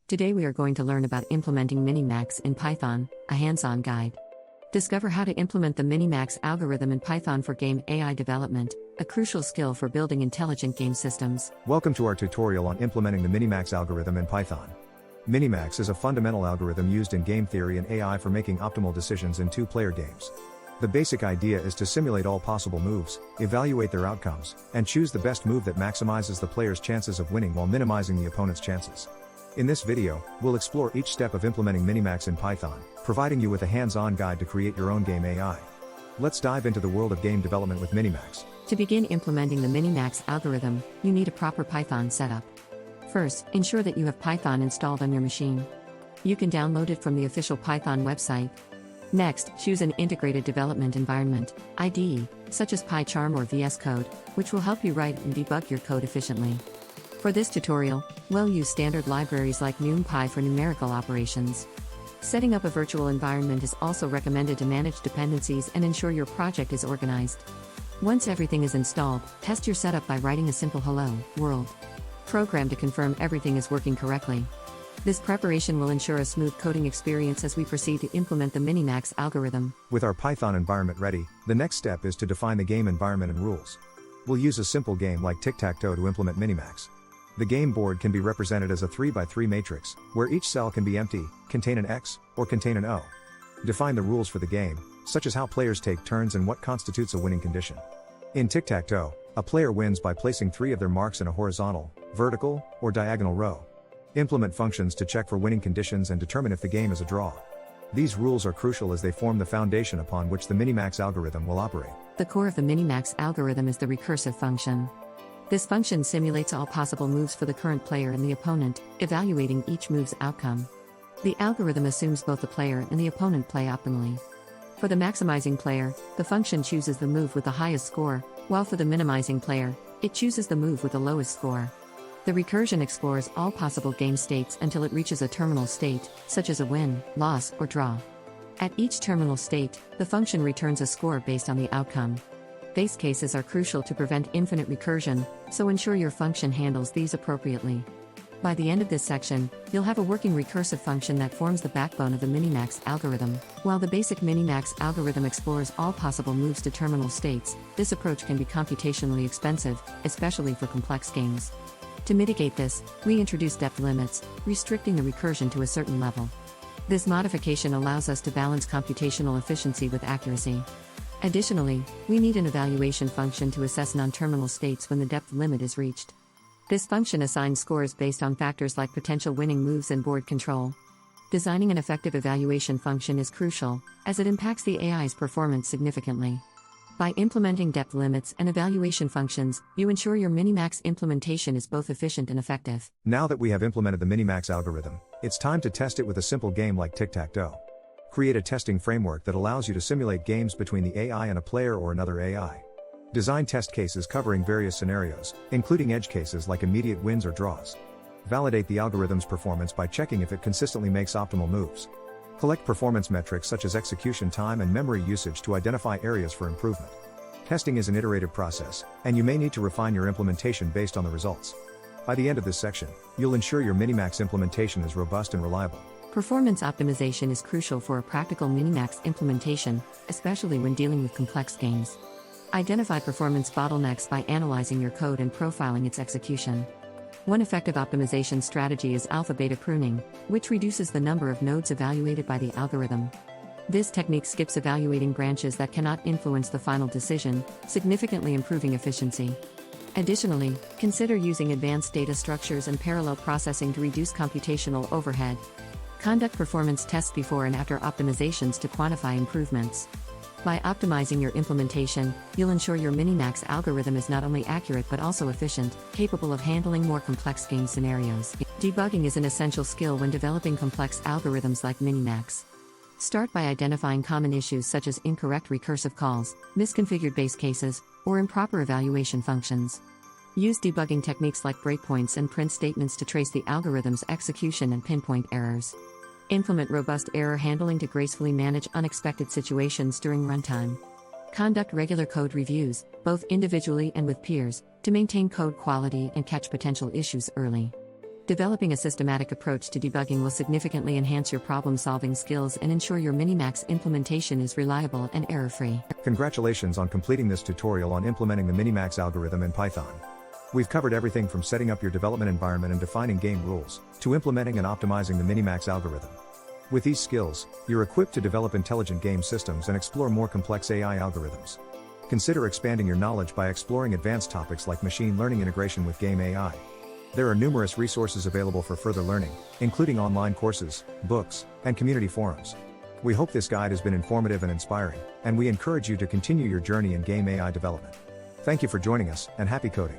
Today we are going to learn about implementing Minimax in Python, a hands-on guide. Discover how to implement the Minimax algorithm in Python for game AI development, a crucial skill for building intelligent game systems. Welcome to our tutorial on implementing the Minimax algorithm in Python. Minimax is a fundamental algorithm used in game theory and AI for making optimal decisions in two-player games. The basic idea is to simulate all possible moves, evaluate their outcomes, and choose the best move that maximizes the player's chances of winning while minimizing the opponent's chances. In this video, we'll explore each step of implementing Minimax in Python, providing you with a hands-on guide to create your own game AI. Let's dive into the world of game development with Minimax. To begin implementing the Minimax algorithm, you need a proper Python setup. First, ensure that you have Python installed on your machine. You can download it from the official Python website. Next, choose an integrated development environment, IDE, such as PyCharm or VS Code, which will help you write and debug your code efficiently. For this tutorial, we'll use standard libraries like NumPy for numerical operations. Setting up a virtual environment is also recommended to manage dependencies and ensure your project is organized. Once everything is installed, test your setup by writing a simple hello, world program to confirm everything is working correctly. This preparation will ensure a smooth coding experience as we proceed to implement the Minimax algorithm. With our Python environment ready, the next step is to define the game environment and rules. We'll use a simple game like tic-tac-toe to implement Minimax. The game board can be represented as a 3x3 matrix, where each cell can be empty, contain an X, or contain an O. Define the rules for the game, such as how players take turns and what constitutes a winning condition. In tic-tac-toe, a player wins by placing 3 of their marks in a horizontal, vertical, or diagonal row. Implement functions to check for winning conditions and determine if the game is a draw. These rules are crucial as they form the foundation upon which the Minimax algorithm will operate. The core of the Minimax algorithm is the recursive function. This function simulates all possible moves for the current player and the opponent, evaluating each move's outcome. The algorithm assumes both the player and the opponent play optimally. For the maximizing player, the function chooses the move with the highest score, while for the minimizing player, it chooses the move with the lowest score. The recursion explores all possible game states until it reaches a terminal state, such as a win, loss, or draw. At each terminal state, the function returns a score based on the outcome. Base cases are crucial to prevent infinite recursion, so ensure your function handles these appropriately. By the end of this section, you'll have a working recursive function that forms the backbone of the Minimax algorithm. While the basic Minimax algorithm explores all possible moves to terminal states, this approach can be computationally expensive, especially for complex games. To mitigate this, we introduce depth limits, restricting the recursion to a certain level. This modification allows us to balance computational efficiency with accuracy. Additionally, we need an evaluation function to assess non-terminal states when the depth limit is reached. This function assigns scores based on factors like potential winning moves and board control. Designing an effective evaluation function is crucial, as it impacts the AI's performance significantly. By implementing depth limits and evaluation functions, you ensure your Minimax implementation is both efficient and effective. Now that we have implemented the Minimax algorithm, it's time to test it with a simple game like tic-tac-toe. Create a testing framework that allows you to simulate games between the AI and a player or another AI. Design test cases covering various scenarios, including edge cases like immediate wins or draws. Validate the algorithm's performance by checking if it consistently makes optimal moves. Collect performance metrics such as execution time and memory usage to identify areas for improvement. Testing is an iterative process, and you may need to refine your implementation based on the results. By the end of this section, you'll ensure your Minimax implementation is robust and reliable. Performance optimization is crucial for a practical Minimax implementation, especially when dealing with complex games. Identify performance bottlenecks by analyzing your code and profiling its execution. One effective optimization strategy is alpha-beta pruning, which reduces the number of nodes evaluated by the algorithm. This technique skips evaluating branches that cannot influence the final decision, significantly improving efficiency. Additionally, consider using advanced data structures and parallel processing to reduce computational overhead. Conduct performance tests before and after optimizations to quantify improvements. By optimizing your implementation, you'll ensure your Minimax algorithm is not only accurate but also efficient, capable of handling more complex game scenarios. Debugging is an essential skill when developing complex algorithms like Minimax. Start by identifying common issues such as incorrect recursive calls, misconfigured base cases, or improper evaluation functions. Use debugging techniques like breakpoints and print statements to trace the algorithm's execution and pinpoint errors. Implement robust error handling to gracefully manage unexpected situations during runtime. Conduct regular code reviews, both individually and with peers, to maintain code quality and catch potential issues early. Developing a systematic approach to debugging will significantly enhance your problem-solving skills and ensure your Minimax implementation is reliable and error-free. Congratulations on completing this tutorial on implementing the Minimax algorithm in Python. We've covered everything from setting up your development environment and defining game rules, to implementing and optimizing the Minimax algorithm. With these skills, you're equipped to develop intelligent game systems and explore more complex AI algorithms. Consider expanding your knowledge by exploring advanced topics like machine learning integration with game AI. There are numerous resources available for further learning, including online courses, books, and community forums. We hope this guide has been informative and inspiring, and we encourage you to continue your journey in game AI development. Thank you for joining us, and happy coding!